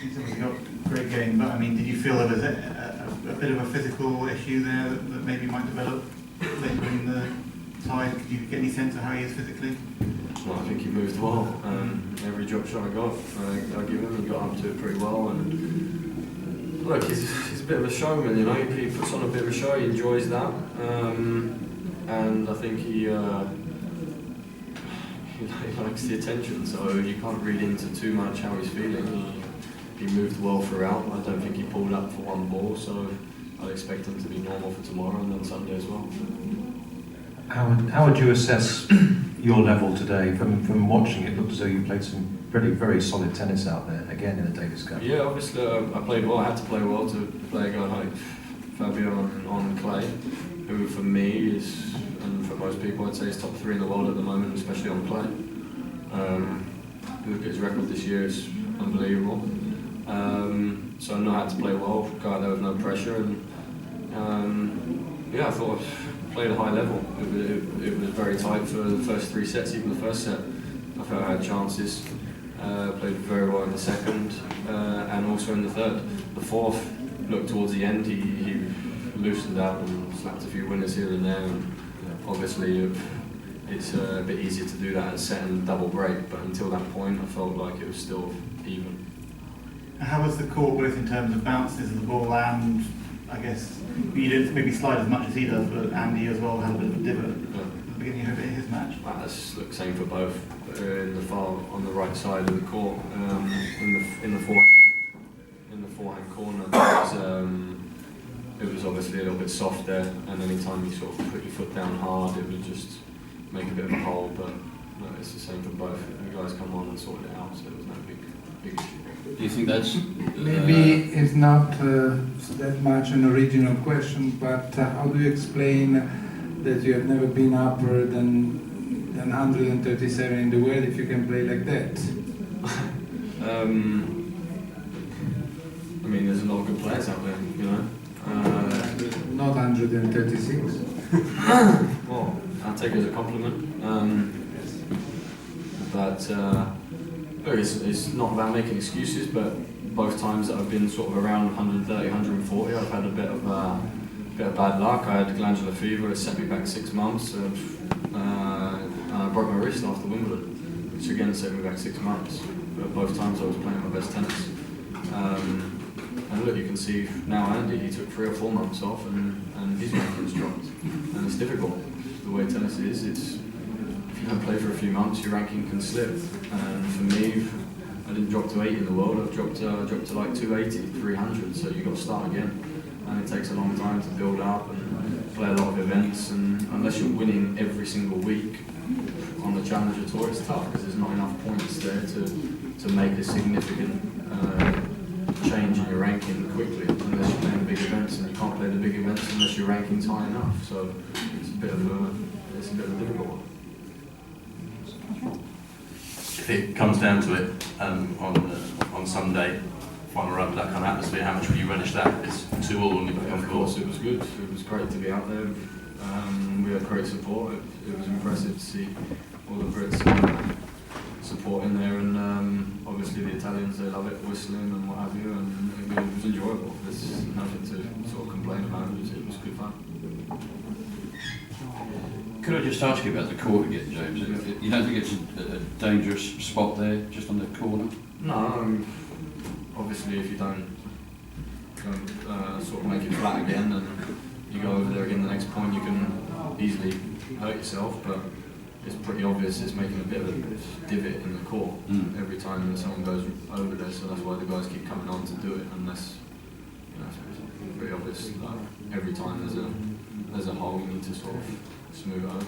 He's obviously got a great game, but I mean, did you feel there was a bit of a physical issue there that maybe might develop later in the tie? Did you get any sense of how he is physically? Well, I think he moved well. Every drop shot I got, I give him, he got up to it pretty well. And look, he's a bit of a showman, you know. He puts on a bit of a show. He enjoys that, and I think he likes the attention. So you can't read into too much how he's feeling. He moved well throughout. I don't think he pulled up for one ball, so I'd expect him to be normal for tomorrow and then Sunday as well. How would you assess your level today? From watching it, looked as though you played some very solid tennis out there, again in the Davis Cup. Yeah, obviously I played well. I had to play well to play a guy like Fabio on clay, who for me is, and for most people I'd say is top 3 in the world at the moment, especially on clay. Look at his record this year, is unbelievable. So I know how to play well, go out there with no pressure, and yeah, I thought I played a high level. It was very tight for the first 3 sets, even the first set. I felt I had chances. Played very well in the second, and also in the third. The fourth, look, towards the end, he loosened out and slapped a few winners here and there. And obviously, it's a bit easier to do that at a set and double break, but until that point, I felt like it was still even. How was the court, both in terms of bounces of the ball and, I guess, you didn't maybe slide as much as he does, but Andy as well had a bit of a divot at the beginning of his match? That's the same for both. In the far on the right side of the court, in the forehand corner, it was obviously a little bit soft there, and any time you sort of put your foot down hard, it would just make a bit of a hole. But no, it's the same for both. The guys come on and sorted it out, so there was no big issue. Do you think that's maybe it's not that much an original question, but how do you explain that you have never been upper than 137 in the world if you can play like that? I mean, there's a lot of good players out there, you know. Not 136. Well, I'll take it as a compliment. But look, it's not about making excuses, but both times that I've been sort of around 130, 140, I've had a bit of bad luck. I had glandular fever, it set me back 6 months. I broke my wrist after Wimbledon, which again set me back 6 months. But both times I was playing my best tennis. And look, you can see now Andy, he took 3 or 4 months off and his rankings dropped. And it's difficult. The way tennis is, if you don't play for a few months, your ranking can slip. And for me, I didn't drop to 80 in the world, I've dropped to like 280, 300, so you've got to start again. And it takes a long time to build up and play a lot of events, and unless you're winning every single week on the Challenger Tour, it's tough because there's not enough points there to make a significant change in your ranking quickly, unless you're playing big events, and you can't play the big events unless your ranking's high enough. So it's a bit of a difficult one. If it comes down to it on Sunday, final round, that kind of atmosphere, how much will you relish that? It's 2-2 Of course, it was good. It was great to be out there. We had great support. It was impressive to see all the Brits supporting there, and obviously the Italians, they love it, whistling and what have you, and it was enjoyable. There's nothing to sort of complain about. It was good fun. Could I just ask you about the court again, James? You don't think it's a dangerous spot there, just on the corner? No, obviously if you don't sort of make it flat again and you go over there again the next point, you can easily hurt yourself, but it's pretty obvious it's making a bit of a divot in the court every time that someone goes over there, so that's why the guys keep coming on to do it, unless, you know, it's pretty obvious that every time there's a hole, you need to sort of smooth it over.